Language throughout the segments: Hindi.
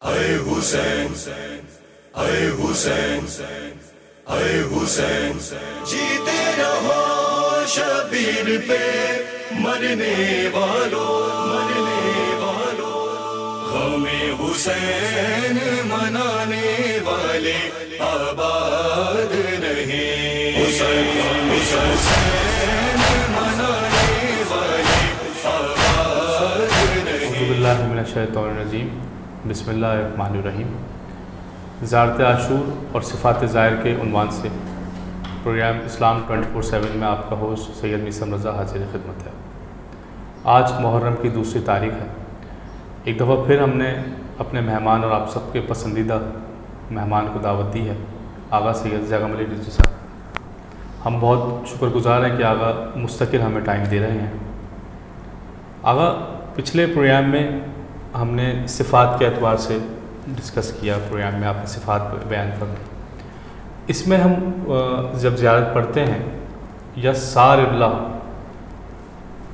अय हुसैन, अय हुसैन, अय हुसैन, जीते रहो शबीर पे मरने वालों, मरने वालों। हमें हुसैन मनाने वाले आबाद रहे। हुसैन, हुसैन मनाने वाले आबाद रहे। औज़ुबिल्लाहि मिनश्शैतानिर्रजीम, बिस्मिल्लाहिर्रहमानिर्रहीम। ज़ियारत आशूर और सिफ़ात ज़ाहिर के उन्वान से प्रोग्राम इस्लाम 24/7 में आपका होस्ट सैयद मीसम रज़ा हाज़िर खिदमत है। आज मुहर्रम की दूसरी तारीख़ है। एक दफ़ा फिर हमने अपने मेहमान और आप सबके पसंदीदा मेहमान को दावत दी है, आगा सैयद ज़ैगम अली रिज़वी साहब। हम बहुत शुक्रगुज़ार हैं कि आगा मुस्तकिल हमें टाइम दे रहे हैं। आगा पिछले प्रोग्राम में हमने सिफ़ात के एतबार से डिस्कस किया, प्रोग्राम में आपने सिफ़ात बयान फरमाई। इसमें हम जब ज़ियारत पढ़ते हैं या सारिल्लाह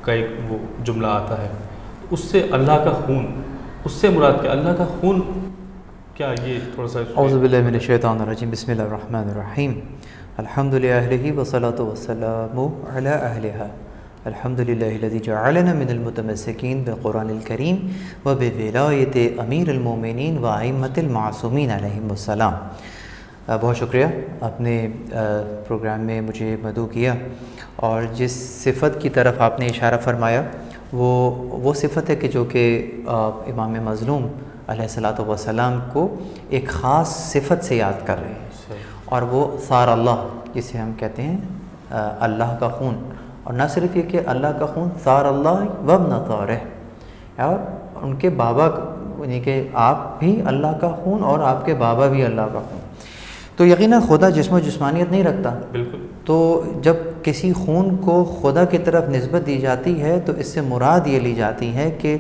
का एक वो जुमला आता है, उससे अल्लाह का खून, उससे मुराद क्या? अल्लाह का खून क्या? ये थोड़ा सा औज़ुबिल्लाहि मिनश्शैतानिर्रजीम, बिस्मिल्लाहिर्रहमानिर्रहीम। अल्हम्दुलिल्लाहि वस्सलातु वस्सलामु अला अहलिहा। अल्हम्दुलिल्लाहिल्लज़ी जअलना मिनल मुतमस्सिकीन बिल-क़ुरआनिल करीम व बिविलायति अमीरुल मोमिनीन व अइम्मतिल मासूमीन अलैहिमुस्सलाम। बहुत शुक्रिया, आपने प्रोग्राम में मुझे मदऊ किया और जिस सिफ़त की तरफ आपने इशारा फरमाया वो सिफ़त है कि जो कि इमाम मज़लूम अलैहिस्सलातु वस्सलाम को एक ख़ास सिफ़त से याद कर रहे हैं, और वो सारल्लाह, जिसे हम कहते हैं अल्लाह का खून। और न सिर्फ ये कि अल्लाह का खून, सारल्लाह वब्न तारिह, और उनके बाबा, यानी कि आप भी अल्लाह का खून और आपके बाबा भी अल्लाह का खून। तो यकीनन खुदा जिस्म व जिस्मानियत नहीं रखता। बिल्कुल। तो जब किसी खून को खुदा की तरफ निस्बत दी जाती है तो इससे मुराद ये ली जाती है कि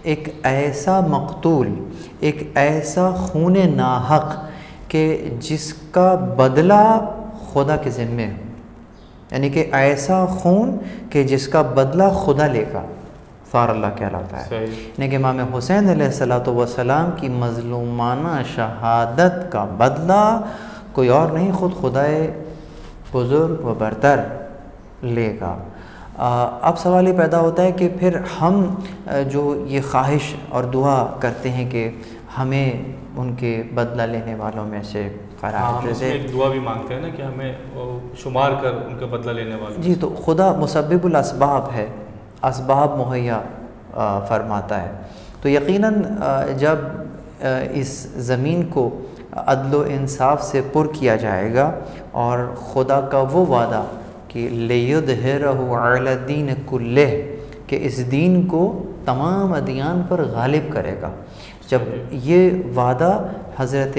एक ऐसा मक़तूल, एक ऐसा खून नाहक कि जिसका बदला खुदा के ज़िम्मे हो, यानी कि ऐसा खून कि जिसका बदला खुदा लेगा, सारल्लाह कहलाता है। यानी कि इमाम हुसैन अलैहिस्सलातु वस्सलाम की मज़लूमाना शहादत का बदला कोई और नहीं, ख़ुद खुदाए बुज़ुर्ग व बरतर लेगा। अब सवाल ये पैदा होता है कि फिर हम जो ये ख्वाहिश और दुआ करते हैं कि हमें उनके बदला लेने वालों में से करार दे। एक दुआ भी मांगते हैं ना कि हमें शुमार कर उनका बदला लेने वालों। जी, तो खुदा मुसब्बिबुल असबाब है, असबाब मुहैया फरमाता है। तो यकीनन जब इस ज़मीन को अदल इंसाफ से पुर किया जाएगा और खुदा का वो वादा कि लियुज़हिरहु अला दीन कुल्लिह, कि इस दीन को तमाम अदियान पर गालिब करेगा, जब ये वादा हज़रत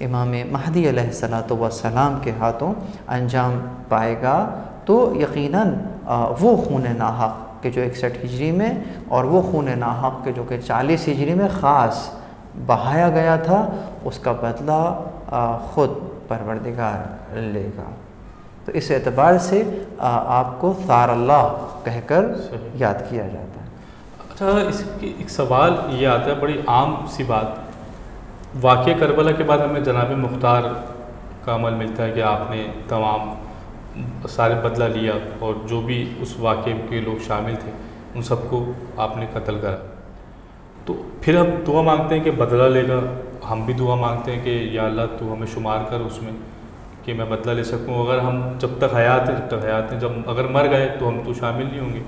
इमाम महदी अलैहिस्सलातु वस्सलाम के हाथों अंजाम पाएगा, तो यकीनन वो खून नाहक के जो 61 हिजरी में और वो खून नाहक के जो कि 40 हिजरी में ख़ास बहाया गया था, उसका बदला ख़ुद परवरदिगार लेगा। तो इस एतबार से आपको सारल्लाह कहकर याद किया जाता है। अच्छा, इसकी एक सवाल ये आता है, बड़ी आम सी बात, वाक़े करबला के बाद हमें जनाब मुख्तार का अमल मिलता है कि आपने तमाम सारे बदला लिया और जो भी उस वाक़े के लोग शामिल थे उन सबको आपने कत्ल करा। तो फिर हम दुआ मांगते हैं कि बदला लेगा, हम भी दुआ मांगते हैं कि या अल्लाह तू हमें शुमार कर उसमें कि मैं बदला ले सकूं। अगर हम जब तक हयात हैं, जब तक हयात हैं, जब अगर मर गए तो हम तो शामिल नहीं होंगे।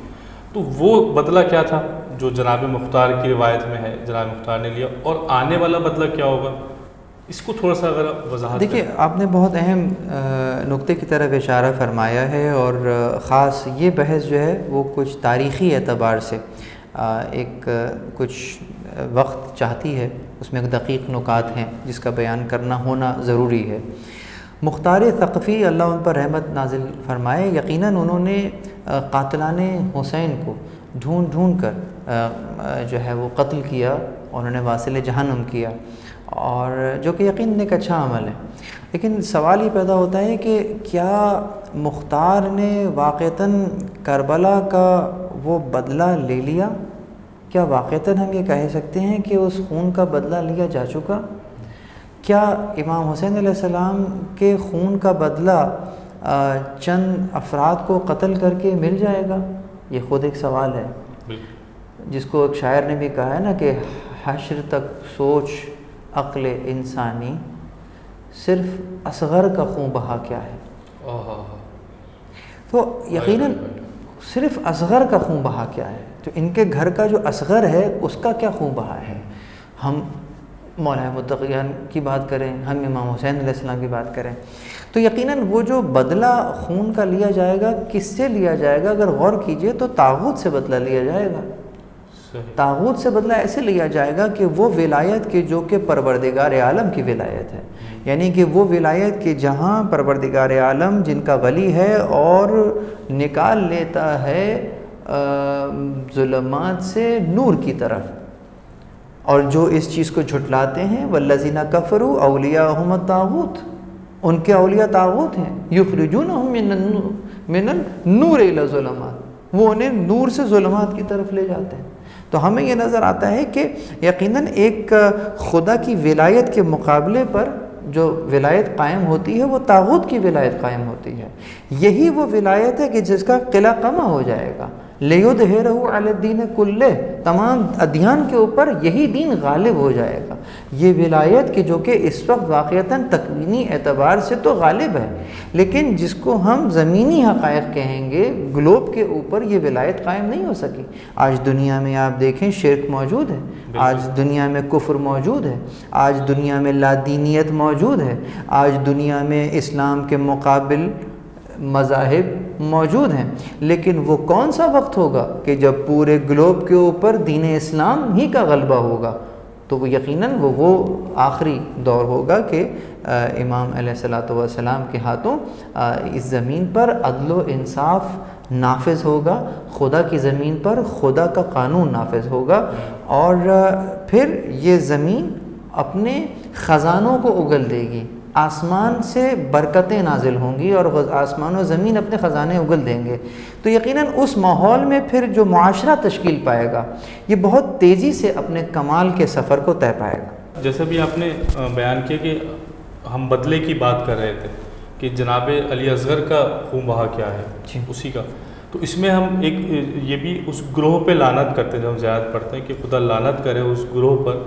तो वो बदला क्या था जो जनाब मुख्तार की रिवायत में है, जनाब मुख्तार ने लिया, और आने वाला बदला क्या होगा, इसको थोड़ा सा अगर वजाहत। देखिए, आपने बहुत अहम नुक्ते की तरफ इशारा फरमाया है, और ख़ास ये बहस जो है वो कुछ तारीख़ी एतबार से एक कुछ वक्त चाहती है, उसमें एक दक़ीक़ नुकात हैं जिसका बयान करना होना ज़रूरी है। मुख्तार सक़फ़ी अल्लाह उन पर रहमत नाजिल फरमाए, यकीनन उन्होंने कातिलाने हुसैन को ढूंढ ढूंढ कर जो है वो कत्ल किया, उन्होंने वासिल जहन्नम किया, और जो कि यकीन एक अच्छा अमल है। लेकिन सवाल ये पैदा होता है कि क्या मुख्तार ने वाक़तन करबला का वो बदला ले लिया? क्या वाक़तन हम ये कह सकते हैं कि उस खून का बदला लिया जा चुका? क्या इमाम हुसैन अलैहिस्सलाम के खून का बदला चंद अफराद को कत्ल करके मिल जाएगा? ये ख़ुद एक सवाल है, जिसको एक शायर ने भी कहा है ना कि हश्र तक सोच अक्ल इंसानी, सिर्फ असग़र का खून बहा क्या है। तो यकीनन सिर्फ असग़र का खून बहा क्या है, तो इनके घर का जो असग़र है उसका क्या खून बहा है। हम मौला मुत्तक़ियान की बात करें, हम इमाम हुसैन अलैहिस्सलाम की बात करें, तो यकीनन वो जो बदला खून का लिया जाएगा, किससे लिया जाएगा? अगर गौर कीजिए तो तागूत से बदला लिया जाएगा। तागूत से बदला ऐसे लिया जाएगा कि वो विलायत के जो कि परवरदिगार आलम की विलायत है, यानी कि वो विलायत के जहाँ परवरदिगार आलम जिनका वली है और निकाल लेता है ज़ुल्मात से नूर की तरफ, और जो इस चीज़ को झुटलाते हैं वल्लज़ीना कफ़रू औलियाहुम तागूत, उनके औलिया तागूत हैं, युख़रिजूनहुम मिनन नूर इला ज़ुल्मात, वो उन्हें नूर से ज़ुल्मात की तरफ ले जाते हैं। तो हमें ये नज़र आता है कि यकीनन एक खुदा की विलायत के मुकाबले पर जो विलायत कायम होती है वो तागूत की विलायत कायम होती है। यही वो विलायत है कि जिसका किला कमा हो जाएगा, लियुज़हिरहु अलद्दीन कुल्लिह, तमाम अध्ययन के ऊपर यही दीन गालिब हो जाएगा। ये विलायत की जो कि इस वक्त वाक़ियतन तकवीनी एतबार से तो गालिब है, लेकिन जिसको हम ज़मीनी हक़ाइक़ कहेंगे, ग्लोब के ऊपर ये विलायत कायम नहीं हो सकी। आज दुनिया में आप देखें शिर्क मौजूद है, आज दुनिया में कुफ्र मौजूद है, आज दुनिया में लादीनियत मौजूद है, आज दुनिया में इस्लाम के मुकाबिल मज़ाहिब मौजूद हैं, लेकिन वो कौन सा वक्त होगा कि जब पूरे ग्लोब के ऊपर दीन इस्लाम ही का गलबा होगा? तो वो यकीनन वो आखिरी दौर होगा कि इमाम अलैहिस्सलातु वस्सलाम के हाथों इस ज़मीन पर अदल व इंसाफ नाफिज होगा, खुदा की ज़मीन पर खुदा का कानून नाफिज होगा, और फिर ये ज़मीन अपने ख़ज़ानों को उगल देगी, आसमान से बरकतें नाजिल होंगी और आसमान और ज़मीन अपने ख़ज़ाने उगल देंगे। तो यकीनन उस माहौल में फिर जो मुआशरा तश्कील पाएगा ये बहुत तेज़ी से अपने कमाल के सफ़र को तय पाएगा। जैसे भी आपने बयान किया कि हम बदले की बात कर रहे थे कि जनाब अली असगर का खून बहा क्या है उसी का, तो इसमें हम एक ये भी उस ग्रोह पे लानत करते हैं, जब हम ज़ियारत पढ़ते हैं कि खुदा लानत करे उस ग्रोह पर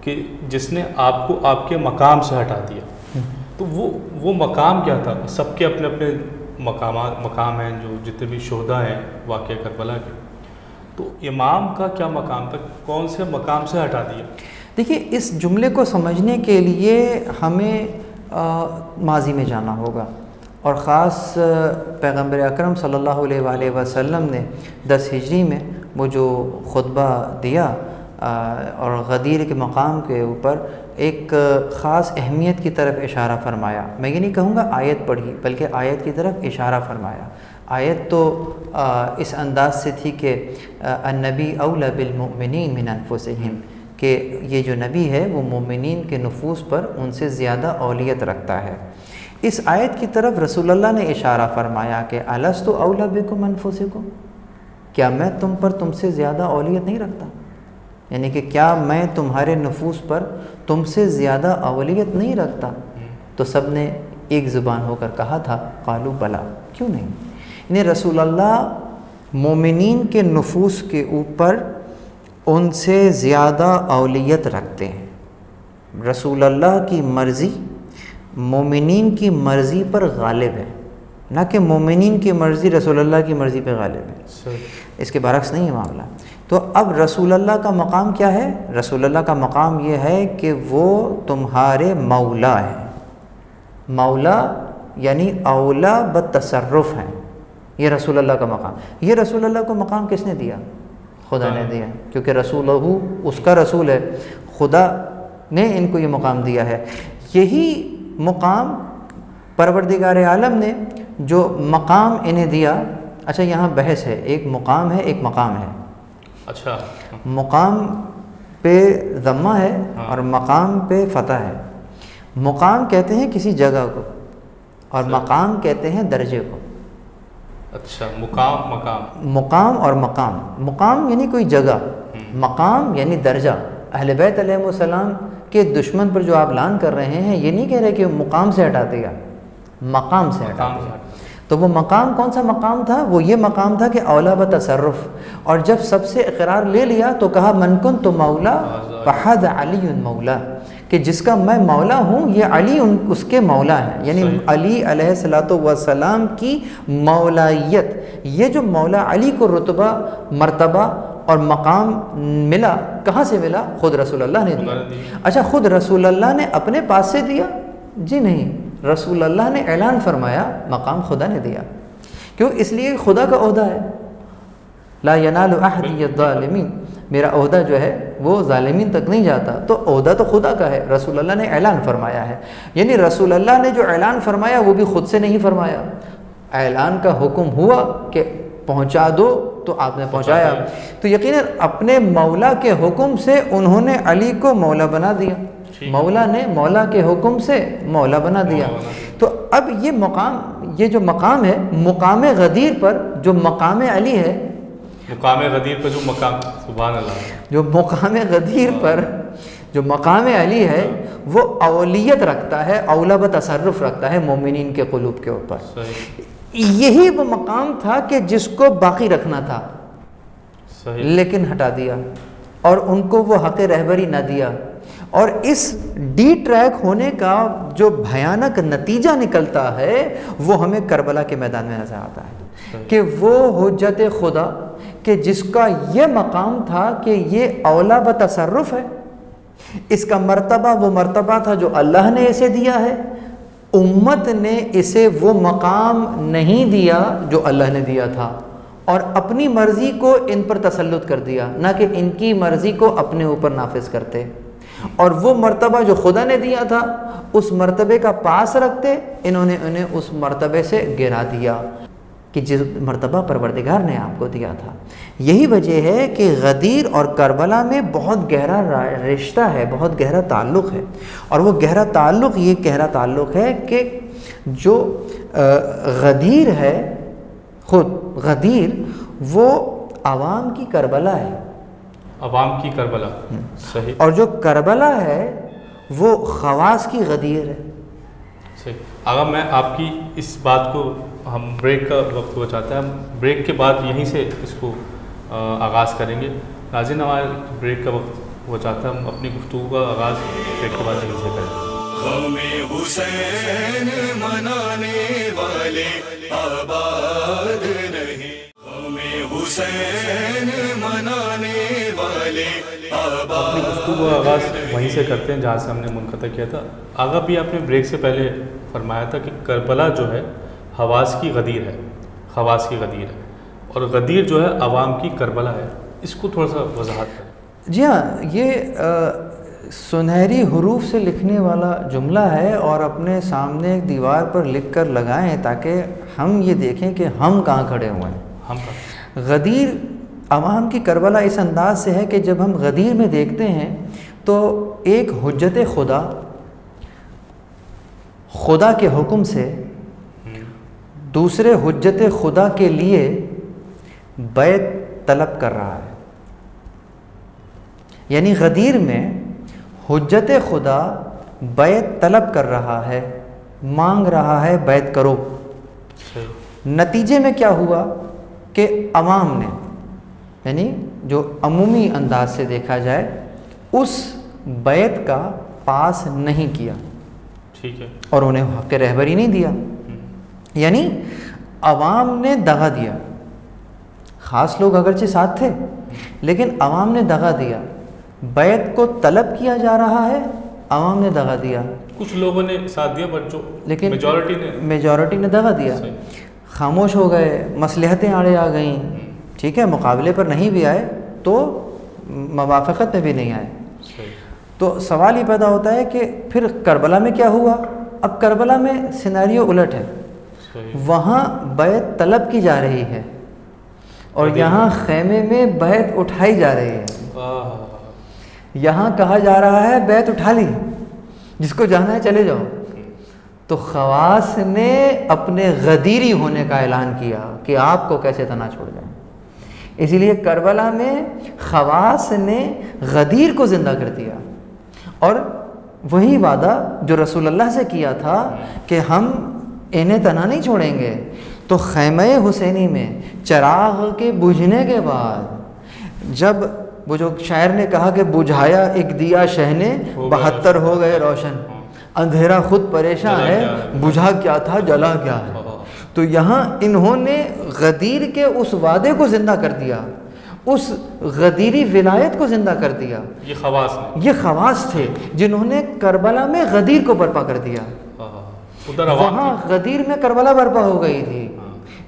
कि जिसने आपको आपके मकाम से हटा दिया। तो वो मकाम क्या था? सबके अपने अपने मकाम हैं, जो जितने भी शोहदा हैं वाक़या करबला के, तो इमाम का क्या मकाम था? कौन से मकाम से हटा दिया? देखिए, इस जुमले को समझने के लिए हमें माजी में जाना होगा, और ख़ास पैगम्बर अकरम सल्लल्लाहु अलैहि वसल्लम ने 10 हिजरी में वो जो खुतबा दिया और गदीर के मकाम के ऊपर एक ख़ास अहमियत की तरफ इशारा फरमाया। मैं ये नहीं कहूँगा आयत पढ़ी, बल्कि आयत की तरफ इशारा फरमाया। आयत तो इस अंदाज से थी कि अन्नबी औला बिल मुमिनीन मिन अनफुसिहिम, कि ये जो नबी है वो मोमिनीन के नफूस पर उनसे ज़्यादा औलियत रखता है। इस आयत की तरफ रसूलुल्लाह ने इशारा फरमाया कि अलस्तु औला बिकुम अनफुसिकुम, क्या मैं तुम पर तुमसे ज़्यादा औलियत नहीं रखता? यानी कि क्या मैं तुम्हारे नफूस पर तुमसे ज़्यादा औलियत नहीं रखता? तो सब ने एक ज़ुबान होकर कहा था क़ालू बला, क्यों नहीं। यानी रसूलुल्लाह मोमिनीन के नफूस के ऊपर उनसे ज़्यादा औलियत रखते हैं। रसूलुल्लाह की मर्ज़ी मोमिनीन की मर्ज़ी पर गालिब है, ना कि मोमिनीन की मर्ज़ी रसूलुल्लाह की मर्ज़ी पर गालिब है। इसके बरक्स नहीं है मामला। तो अब रसूलुल्लाह का मकाम क्या है? रसूलुल्लाह का मकाम ये है कि वो तुम्हारे मौला हैं। मौला यानी औला बतसर्रुफ़ हैं, ये रसूलुल्लाह का मकाम। ये रसूलुल्लाह को मकाम किसने दिया? खुदा ने दिया, क्योंकि रसूलहू उसका रसूल है, खुदा ने इनको ये मकाम दिया है। यही मकाम परवरदिगार आलम ने जो मकाम इन्हें दिया। अच्छा, यहाँ बहस है, एक मकाम है एक मकाम है। अच्छा, मकाम पे ज़म्मा है और मकाम पे फ़तह है। मकाम कहते हैं किसी जगह को और मकाम कहते हैं दर्जे को। अच्छा, मुकाम मकाम, मुकाम और मकाम। मुकाम यानी कोई जगह, मकाम यानी दर्जा। अहले बैत अलैहिस्सलाम के दुश्मन पर जो आप लान कर रहे हैं, ये नहीं कह रहे कि मुकाम से हटा दिया, मकाम से हटा दिया। तो वो मकाम कौन सा मकाम था? वो ये मकाम था कि औला ब तसर्रुफ़। और जब सबसे इकरार ले लिया तो कहा मन कुन तो मौला फहद अली मौला, कि जिसका मैं मौला हूँ ये अली उसके मौला है। यानी अली अलैहिस्सलातु वस्सलाम की मौलायत, ये जो मौला अली को रुतबा, मर्तबा और मकाम मिला, कहाँ से मिला? ख़ुद रसूलुल्लाह ने दिया। अच्छा, ख़ुद रसूलुल्लाह ने अपने पास से दिया? जी नहीं, रसूलुल्लाह ने ऐलान फरमाया, मकाम खुदा ने दिया। क्यों? इसलिए खुदा का ओहदा है, ला यनालु अहदी यज़्ज़ालिमीन, मेरा ओहदा जो है वो ज़ालिमीन तक नहीं जाता। तो ओहदा तो खुदा का है, रसूलुल्लाह ने ऐलान फरमाया है। यानी रसूलुल्लाह ने जो ऐलान फरमाया वो भी ख़ुद से नहीं फरमाया, ऐलान का हुक्म हुआ कि पहुँचा दो, तो आपने पहुँचाया। तो यकीनन अपने मौला के हुक्म से उन्होंने अली को मौला बना दिया, मौला ने मौला के हुक्म से मौला बना दिया। तो अब ये मकाम, ये जो मकाम है, मुकाम गदीर पर जो मकाम अली है, मुकाम गदीर पर जो मकाम, सुभान अल्लाह, जो मुकाम गदीर पर जो मकाम अली है वो औलियत रखता है, औला ब तसर्रुफ़ रखता है मोमिनीन के क़ुलूब के ऊपर। यही वो मकाम था कि जिसको बाकी रखना था, लेकिन हटा दिया और उनको वो हक़ रहबरी न दिया। और इस डी ट्रैक होने का जो भयानक नतीजा निकलता है वो हमें करबला के मैदान में नज़र आता है कि वो हुज्जत खुदा कि जिसका ये मकाम था कि ये औला ब तसर्रुफ़ है, इसका मर्तबा वो मर्तबा था जो अल्लाह ने इसे दिया है। उम्मत ने इसे वो मकाम नहीं दिया जो अल्लाह ने दिया था और अपनी मर्ज़ी को इन पर तसल्लुत कर दिया, ना कि इनकी मर्ज़ी को अपने ऊपर नाफिज करते। और वो मर्तबा जो खुदा ने दिया था उस मर्तबे का पास रखते, इन्होंने उन्हें उस मर्तबे से गिरा दिया कि जिस मर्तबा परवरदिगार ने आपको दिया था। यही वजह है कि गदीर और करबला में बहुत गहरा रिश्ता है, बहुत गहरा ताल्लुक़ है। और वो गहरा ताल्लुक़, ये गहरा ताल्लुक़ है कि जो गदीर है, ख़ुद गदीर वो आवाम की करबला है, अवाम की करबला, सही। और जो करबला है वो खवास की गदीर है, सही। अगर मैं आपकी इस बात को, हम ब्रेक का वक्त हो जाता है, हम ब्रेक के बाद यहीं से इसको आगाज़ करेंगे। नाज़रीन, हमारे ब्रेक का वक्त हो जाता है, हम अपनी गुफ्तगू का आगाज़ ब्रेक के बाद यहीं से करेंगे। ग़म हुसैन मनाने वाले आबाद नहीं, ग़म हुसैन मनाने वाले आबाद। अपनी गुफ्तगू का आगाज़ वहीं से करते हैं जहाँ से हमने मुनक़ता किया था। आगा भी आपने ब्रेक से पहले फरमाया था कि करबला जो है हवास की गदीर है, खवास की गदीर है, और गदीर जो है अवाम की करबला है। इसको थोड़ा सा वजाहत करें। जी हाँ, ये सुनहरी हरूफ से लिखने वाला जुमला है और अपने सामने एक दीवार पर लिख कर लगाएँ ताकि हम ये देखें कि हम कहाँ खड़े हुए हैं। हम गदीर अवाम की करबला इस अंदाज से है कि जब हम गदीर में देखते हैं तो एक हुज्जत खुदा, खुदा के हुक्म से दूसरे हुज्जत खुदा के लिए बैत तलब कर रहा है। यानी गदीर में हुज्जत खुदा बैत तलब कर रहा है, मांग रहा है बैत करो। नतीजे में क्या हुआ कि अवाम ने, यानी जो अमूमी अंदाज से देखा जाए, उस बैत का पास नहीं किया, ठीक है, और उन्हें हक़ रहबरी नहीं दिया। यानी अवाम ने दगा दिया। ख़ास लोग अगरचे साथ थे लेकिन अवाम ने दगा दिया। बैत को तलब किया जा रहा है, अवाम ने दगा दिया। कुछ लोगों ने साथ दिया पर जो लेकिन मेजॉरिटी ने दगा दिया, खामोश हो गए, मसलहतें आड़े आ गईं। ठीक है, मुकाबले पर नहीं भी आए तो मवाफ़क़त में भी नहीं आए। तो सवाल ये पैदा होता है कि फिर करबला में क्या हुआ। अब करबला में सिनेरियो उलट है, वहाँ बैत तलब की जा रही है और यहाँ खैमे में बैत उठाई जा रही है। यहाँ कहा जा रहा है बैत उठा ली, जिसको जाना है चले जाओ। तो खवास ने अपने गदीरी होने का ऐलान किया कि आपको कैसे तना छोड़ जाए। इसीलिए करबला में खवास ने गदीर को ज़िंदा कर दिया, और वही वादा जो रसूलुल्लाह से किया था कि हम इन्हें तना नहीं छोड़ेंगे। तो खैमे हुसैनी में चराग के बुझने के बाद, जब वो जो शायर ने कहा कि बुझाया एक दिया शहने 72 हो गए रोशन, अंधेरा खुद परेशान है, बुझा क्या था जला क्या है। तो यहाँ इन्होंने गदीर के उस वादे को ज़िंदा कर दिया, उस गदीरी विलायत को ज़िंदा कर दिया। ये खवास थे जिन्होंने करबला में गदीर को बर्पा कर दिया। वहाँ गदीर में करबला बर्पा हो गई थी,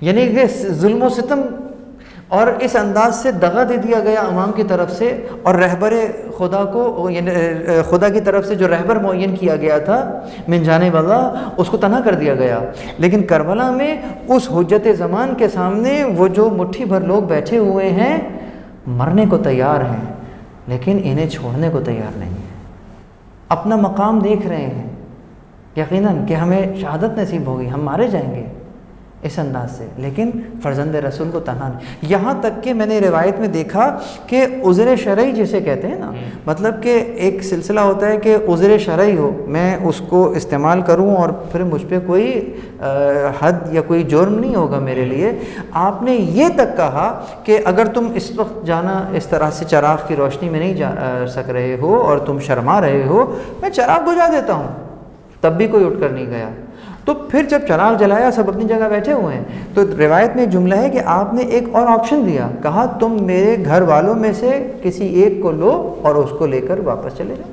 यानी कि जुल्म सितम और इस अंदाज से दगा दे दिया गया अवाम की तरफ से, और रहबर खुदा को, यानी खुदा की तरफ से जो रहबर मुअय्यन किया गया था मिन जानिब अल्लाह, उसको तना कर दिया गया। लेकिन करबला में उस हुज्जत ज़मान के सामने वो जो मुट्ठी भर लोग बैठे हुए हैं, मरने को तैयार हैं, लेकिन इन्हें छोड़ने को तैयार नहीं है। अपना मकाम देख रहे हैं यकीनन कि हमें शहादत नसीब होगी, हम मारे जाएंगे इस अंदाज से, लेकिन फ़र्जंद रसूल को तन्हा नहीं। यहाँ तक कि मैंने रिवायत में देखा कि उज़्र शरई जिसे कहते हैं ना, मतलब कि एक सिलसिला होता है कि उज़्र शरई हो, मैं उसको इस्तेमाल करूँ और फिर मुझ पर कोई हद या कोई जुर्म नहीं होगा मेरे लिए। आपने ये तक कहा कि अगर तुम इस वक्त जाना इस तरह से चराग की रोशनी में नहीं जा सक रहे हो और तुम शर्मा रहे हो, मैं चराग बुझा देता हूँ, तब भी कोई उठ कर नहीं गया। तो फिर जब चराग जलाया, सब अपनी जगह बैठे हुए हैं, तो रिवायत में एक जुमला है कि आपने एक और ऑप्शन दिया, कहा तुम मेरे घर वालों में से किसी एक को लो और उसको लेकर वापस चले जाओ,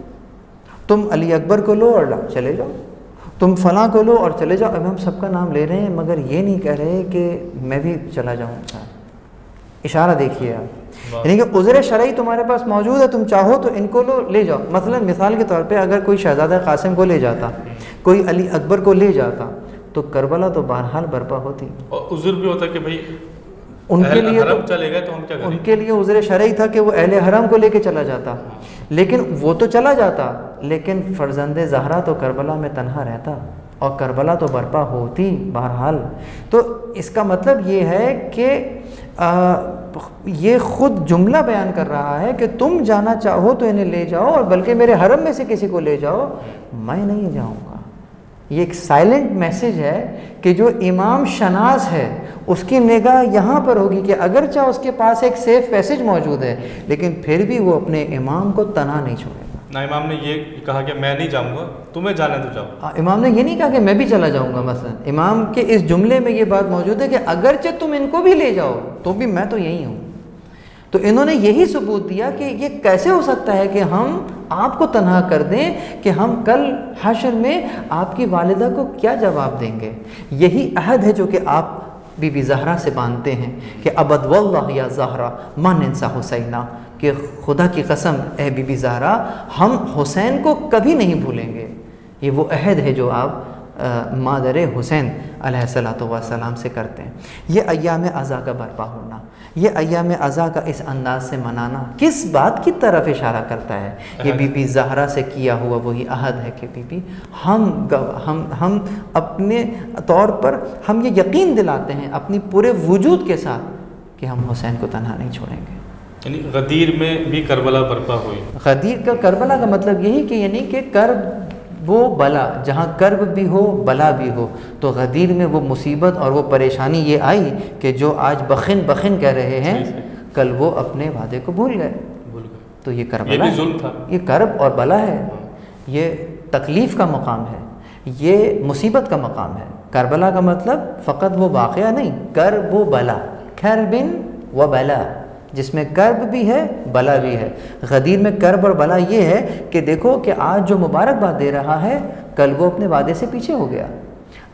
तुम अली अकबर को लो और चले जाओ, तुम फ़लाँ को लो और चले जाओ। अब हम सबका नाम ले रहे हैं, मगर ये नहीं कह रहे कि मैं भी चला जाऊँ। इशारा देखिए आप, यानी कि उज़्र शरई तुम्हारे पास मौजूद है, तुम चाहो तो इनको लो ले जाओ। मसलन मिसाल के तौर पे अगर कोई शहज़ादा कासिम को ले जाता, कोई अली अकबर को ले जाता, तो करबला तो बहरहाल बर्पा होती। और उज़्र भी होता कि भाई उनके लिए तो चले गए तो हम क्या करें? उनके लिए उज़्र शरई था कि वो अहले हरम को लेके चला जाता, लेकिन वो तो चला जाता, लेकिन फ़र्जंद ज़हरा तो करबला में तन्हा रहता और करबला तो बर्पा होती बहरहाल। तो इसका मतलब ये है कि ये ख़ुद जुमला बयान कर रहा है कि तुम जाना चाहो तो इन्हें ले जाओ, और बल्कि मेरे हरम में से किसी को ले जाओ, मैं नहीं जाऊँगा। ये एक साइलेंट मैसेज है कि जो इमाम शनास है उसकी निगाह यहाँ पर होगी कि अगरचे उसके पास एक सेफ पैसेज मौजूद है, लेकिन फिर भी वो अपने इमाम को तना नहीं छोड़ेगा। ना इमाम ने ये कहा कि मैं नहीं जाऊँगा, तुम्हें जाने तो जाओ। इमाम ने ये नहीं कहा कि मैं भी चला जाऊँगा। मसलन इमाम के इस जुमले में ये बात मौजूद है कि अगरचे तुम इनको भी ले जाओ तो भी मैं तो यहीं हूँ। तो इन्होंने यही सबूत दिया कि ये कैसे हो सकता है कि हम आपको तन्हा कर दें, कि हम कल हश्र में आपकी वालिदा को क्या जवाब देंगे। यही अहद है जो कि आप बीबी ज़हरा से बांधते हैं कि अबद वल्लाह या ज़हरा मा नंसा हुसैना, कि खुदा की कसम ए बीबी ज़हरा, हम हुसैन को कभी नहीं भूलेंगे। ये वो अहद है जो आप मादर हुसैन अलैहिस्सलातु वस्सलाम से करते हैं। ये अय्याम अज़ा का बर्पा होना, ये अय्याम अज़ा का इस अंदाज से मनाना किस बात की तरफ इशारा करता है? ये बीबी ज़हरा से किया हुआ वही अहद है कि बीबी हम अपने तौर पर हम ये यकीन दिलाते हैं अपनी पूरे वजूद के साथ कि हम हुसैन को तन्हा नहीं छोड़ेंगे। यानी गदीर में भी करबला बर्पा हुई। गदीर का करबला का मतलब यही कि यानी कि कर्ब वो बला, जहाँ कर्ब भी हो बला भी हो, तो गदीर में वो मुसीबत और वो परेशानी ये आई कि जो आज बखिन बखिन कह रहे हैं, कल वो अपने वादे को भूल गए। तो ये करबला है, ये कर्ब और बला है, ये तकलीफ़ का मकाम है, ये मुसीबत का मकाम है। करबला का मतलब फ़कत वो वाक़या नहीं, कर्ब व बला, खैर बिन व बला, जिसमें कर्ब भी है बला भी है। गदीर में कर्ब और बला ये है कि देखो कि आज जो मुबारकबाद दे रहा है, कल वो अपने वादे से पीछे हो गया।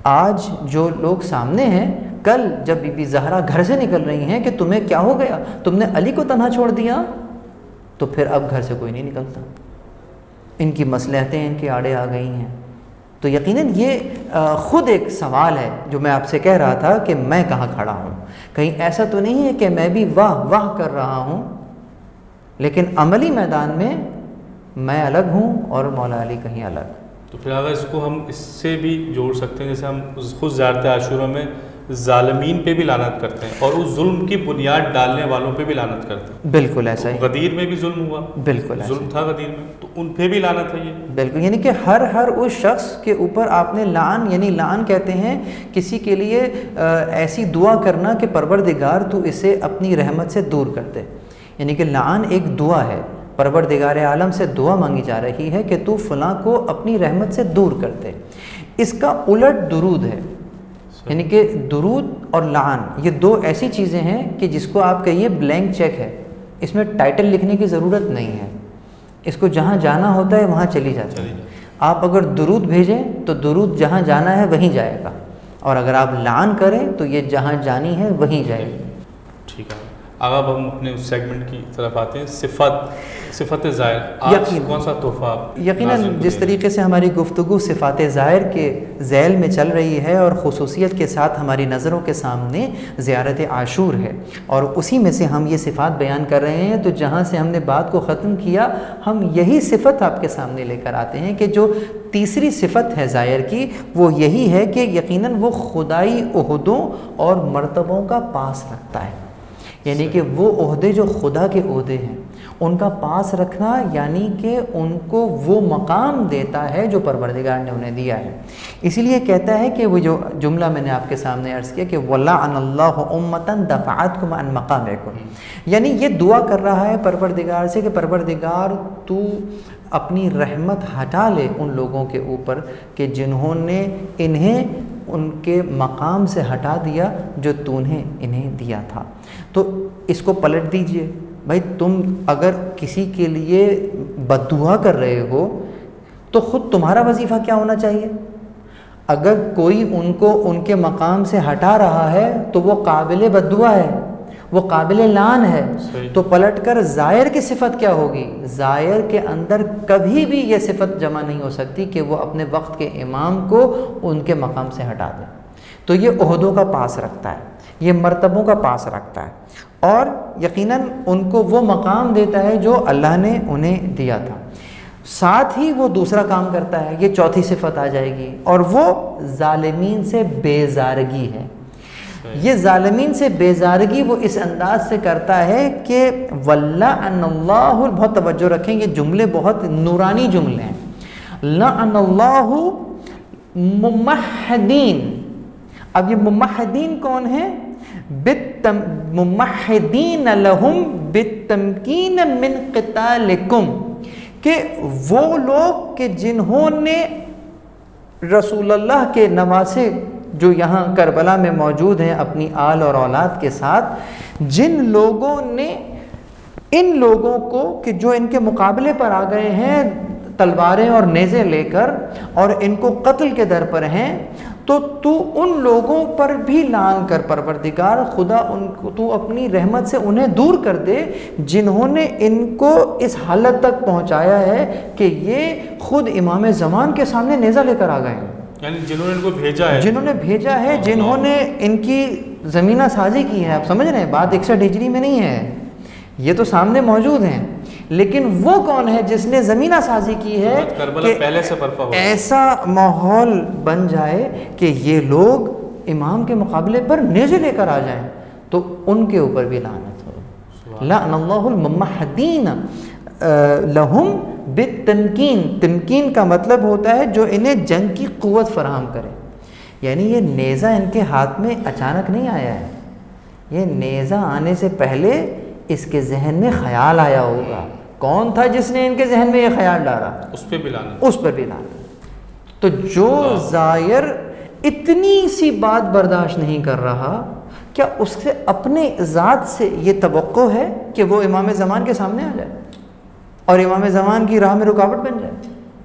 आज जो लोग सामने हैं, कल जब बीबी ज़हरा घर से निकल रही हैं कि तुम्हें क्या हो गया, तुमने अली को तन्हा छोड़ दिया, तो फिर अब घर से कोई नहीं निकलता। इनकी मसलहतें इनके आड़े आ गई हैं। तो यकीनन ये ख़ुद एक सवाल है जो मैं आपसे कह रहा था कि मैं कहाँ खड़ा हूँ। कहीं ऐसा तो नहीं है कि मैं भी वाह वाह कर रहा हूँ, लेकिन अमली मैदान में मैं अलग हूँ और मौला अली कहीं अलग। तो फिर अगर इसको हम इससे भी जोड़ सकते हैं, जैसे हम खुद ज़ियारत आशूरा में ज़ालिमीन पे भी लानत करते हैं और उस जुल्म की बुनियाद डालने वालों पे भी लानत करते हैं। बिल्कुल ऐसा ही। गदीर में भी जुल्म हुआ, बिल्कुल जुल्म था गदीर में, तो उन पे भी लानत है ये। बिल्कुल, यानी कि हर उस शख्स के ऊपर आपने लान, यानी लान कहते हैं किसी के लिए ऐसी दुआ करना कि परवरदिगार तू इसे अपनी रहमत से दूर कर दे। यानी कि लान एक दुआ है, परवरदिगार आलम से दुआ मांगी जा रही है कि तू फ़लाँ को अपनी रहमत से दूर कर दे। इसका उलट दुरूद है, यानी कि दुरूद और लान ये दो ऐसी चीज़ें हैं कि जिसको आप कहिए ब्लैंक चेक है, इसमें टाइटल लिखने की ज़रूरत नहीं है, इसको जहाँ जाना होता है वहाँ चली जाती है। आप अगर दुरूद भेजें तो दुरूद जहाँ जाना है वहीं जाएगा, और अगर आप लान करें तो ये जहाँ जानी है वहीं जाएगी। ठीक है, अब हम अपने सेगमेंट की तरफ आते हैं। सिफ़त ज़ाहिर, आज कौन सा तोहफ़ा? यकीनन जिस तरीके से हमारी गुफ्तगू सिफ़ात ज़ाहिर के ज़ैल में चल रही है और ख़ुसूसियत के साथ हमारी नज़रों के सामने ज़ियारत आशूर है और उसी में से हम ये सिफ़ात बयान कर रहे हैं, तो जहाँ से हमने बात को ख़त्म किया हम यही सिफ़त आपके सामने लेकर आते हैं कि जो तीसरी सिफ़त है ज़ाहिर की वो यही है कि यकीनन वो खुदाई ओहदों और मर्तबों का पास रखता है। यानी कि वो ओहदे जो खुदा के ओहदे हैं उनका पास रखना, यानी कि उनको वो मकाम देता है जो परवरदिगार ने उन्हें दिया है। इसीलिए कहता है कि वो जो जुमला मैंने आपके सामने अर्ज़ किया कि वल्लाअनल्लाहु उम्मतन दफ़अतकुम अन मकामिकुम, यानी ये दुआ कर रहा है परवरदिगार से कि परवरदिगार तू अपनी रहमत हटा ले उन लोगों के ऊपर कि जिन्होंने इन्हें उनके मकाम से हटा दिया जो तूने इन्हें दिया था। तो इसको पलट दीजिए भाई, तुम अगर किसी के लिए बद्दुआ कर रहे हो तो ख़ुद तुम्हारा वजीफ़ा क्या होना चाहिए? अगर कोई उनको उनके मकाम से हटा रहा है तो वो काबिल बद्दुआ है, वो काबिल लान है। तो पलटकर ज़ाहिर की सिफ़त क्या होगी? ज़ाहिर के अंदर कभी भी ये सिफ़त जमा नहीं हो सकती कि वो अपने वक्त के इमाम को उनके मकाम से हटा दे। तो ये ओहदों का पास रखता है, ये मर्तबों का पास रखता है और यकीनन उनको वो मकाम देता है जो अल्लाह ने उन्हें दिया था। साथ ही वो दूसरा काम करता है, ये चौथी सिफ़त आ जाएगी, और वो ज़ालिमीन से बेज़ारगी है। ये ज़ालिमीन से बेज़ारगी वो इस अंदाज से करता है कि वल्लाअनल्लाहु, बहुत तवज्जो रखें, ये जुमले बहुत नूरानी जुमले हैं। लअनल्लाहु मुमहदीन, अब ये मुमहदीन कौन है? मुमहदीन लहुम बितमकीन मिन क़ितालिकुम, कि वो लोग कि जिन्होंने रसूलुल्लाह के नवासे जो यहाँ करबला में मौजूद हैं अपनी आल और औलाद के साथ, जिन लोगों ने इन लोगों को कि जो इनके मुकाबले पर आ गए हैं तलवारें और नेज़े लेकर और इनको कत्ल के दर पर हैं, तो तू उन लोगों पर भी लान कर परवरदिगार खुदा, उनको तू अपनी रहमत से उन्हें दूर कर दे जिन्होंने इनको इस हालत तक पहुँचाया है कि ये खुद इमाम ज़मान के सामने नेज़ा लेकर आ गए हैं। यानी जिन्होंने इनको भेजा है, जिन्होंने इनकी ज़मीना साजी की है। आप समझ रहे हैं, बात 61 हिजरी में नहीं है, ये तो सामने मौजूद हैं, लेकिन वो कौन है जिसने ज़मीना साजी की है कि पहले से बर्पा हो, ऐसा माहौल बन जाए कि ये लोग इमाम के मुकाबले पर नेज़े लेकर आ जाएं, तो उनके ऊपर भी लानत हो। लअनल्लाहुल मुमहदीन लहुम बितमकीन, तमकीन का मतलब होता है जो इन्हें जंग की क़ुव्वत फराहम करे। यानी ये नेज़ा इनके हाथ में अचानक नहीं आया है, ये नेज़ा आने से पहले इसके जहन में ख्याल आया होगा। कौन था जिसने इनके जहन में ये ख्याल डाला? उस पर भी लानत। तो जो ज़ाहिर इतनी सी बात बर्दाश्त नहीं कर रहा, क्या उससे अपने ज़ात से ये तवक्को है कि वो इमाम ज़मान के सामने आ जाए और इमाम ज़मान की राह में रुकावट बन जाए?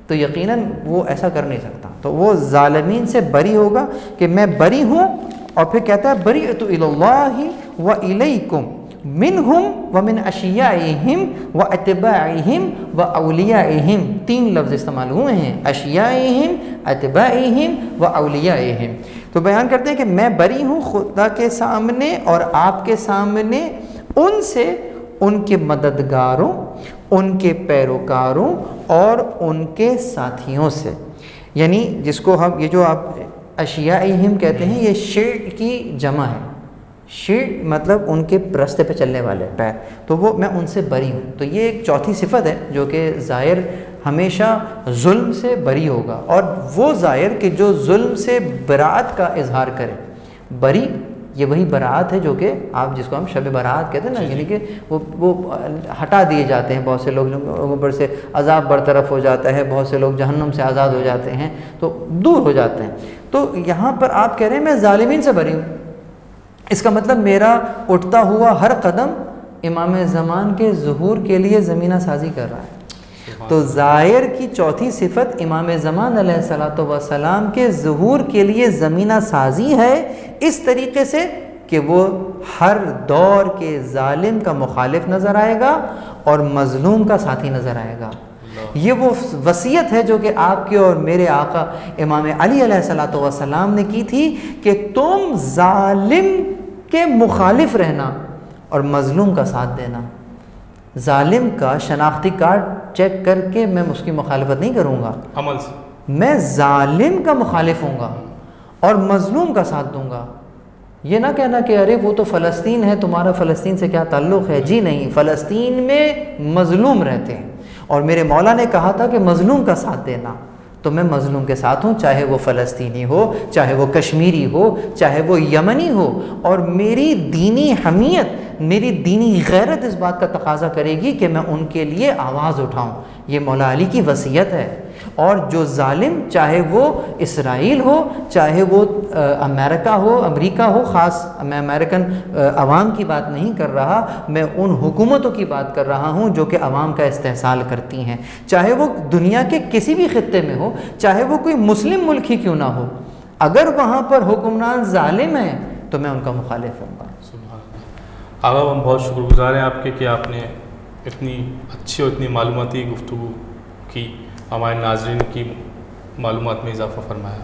तो यकीनन वो ऐसा कर नहीं सकता। तो वो ज़ालिमीन से बरी होगा कि मैं बरी हूँ, और फिर कहता है बरीअतु इलल्लाहि व इलैकुम मिनहुम व मिन अशियाइहिम व अतबाइहिम व औलियाइहिम। 3 लफ्ज़ इस्तेमाल हुए हैं, अशियाइहिम, अतबाइहिम व औलियाइहिम। तो बयान करते हैं कि मैं बरी हूँ खुदा के सामने और आपके सामने उनसे, उनके मददगारों, उनके पैरोकारों और उनके साथियों से। यानी जिसको हम, ये जो आप अशियाइहिम कहते हैं, ये शिर की जमा है। शिर मतलब उनके रास्ते पे चलने वाले पैर, तो वो मैं उनसे बरी हूँ। तो ये एक चौथी सिफत है जो कि ज़ाहिर हमेशा जुल्म से बरी होगा, और वो ज़ाहिर कि जो जुल्म से बरात का इजहार करे। बरी ये वही बरात है जो कि आप जिसको हम शब बरात कहते हैं ना, यानी कि वो हटा दिए जाते हैं। बहुत से लोगों पर से अज़ाब बरतरफ हो जाता है, बहुत से लोग जहन्नुम से आज़ाद हो जाते हैं, तो दूर हो जाते हैं। तो यहाँ पर आप कह रहे हैं मैं ज़ालिमीन से बरी हूँ। इसका मतलब मेरा उठता हुआ हर कदम इमाम ज़मान के ज़ुहूर के लिए ज़मीना साजी कर रहा है। तो ज़ाहिर की चौथी सिफत इमाम ज़मान अलैहिस्सलातु वस्सलाम के ज़ुहूर के लिए ज़मीना साजी है, इस तरीके से कि वो हर दौर के ज़ालिम का मुखालिफ नज़र आएगा और मज़लूम का साथी नज़र आएगा। ये वो वसीयत है जो कि आपके और मेरे आका इमाम अली अलैहिस्सलातु वस्सलाम ने की थी कि तुम ज़ालिम के मुखालिफ रहना और मज़लूम का साथ देना। ज़ालिम का शनाख्ती कार्ड चेक करके मैं उसकी मुखालिफत नहीं करूँगा, अमल से मैं ज़ालिम का मुखालिफ हूँगा और मज़लूम का साथ दूँगा। ये ना कहना कि अरे वो तो फ़लस्तीन है, तुम्हारा फ़लस्तीन से क्या ताल्लुक़ है। जी नहीं, फ़लस्तीन में मज़लूम रहते हैं और मेरे मौला ने कहा था कि मज़लूम का साथ देना, तो मैं मज़लूम के साथ हूँ, चाहे वो फ़लस्तीनी हो, चाहे वो कश्मीरी हो, चाहे वो यमनी हो। और मेरी दीनी हमीयत, मेरी दीनी गैरत इस बात का तकाज़ा करेगी कि मैं उनके लिए आवाज़ उठाऊँ। ये मौला अली की वसीयत है। और जो ज़ालिम, चाहे वो इसराइल हो, चाहे वो अमेरिका हो, अमेरिका हो, ख़ास मैं अमेरिकन अवाम की बात नहीं कर रहा, मैं उन हुकूमतों की बात कर रहा हूँ जो कि अवाम का इस्तेहसाल करती हैं, चाहे वो दुनिया के किसी भी खित्ते में हो, चाहे वो कोई मुस्लिम मुल्क ही क्यों ना हो, अगर वहाँ पर हुक्मरान ज़ालिम हैं तो मैं उनका मुखालिफ हूँगा। आगा हम बहुत शुक्रगुज़ार हैं आपके कि आपने इतनी अच्छी और इतनी मालूमाती गुफ्तगू की, हमारे नाज़रीन की मालूमात में इजाफ़ा फरमाया।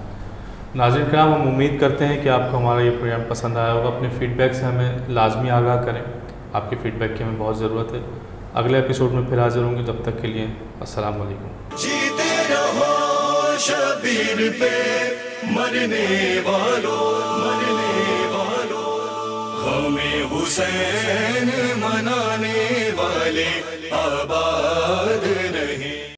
नाज़रीन कराम, हम उम्मीद करते हैं कि आपको हमारा ये प्रोग्राम पसंद आया होगा। अपने फ़ीडबैक से हमें लाजमी आगाह करें, आपके फ़ीडबैक की हमें बहुत ज़रूरत है। अगले एपिसोड में फिर हाज़िर होंगे, तब तक के लिए अस्सलाम वालेकुम। जीते रहो शबीर पे मरने वालों, हमें हुसैन मनाने वाले आबाद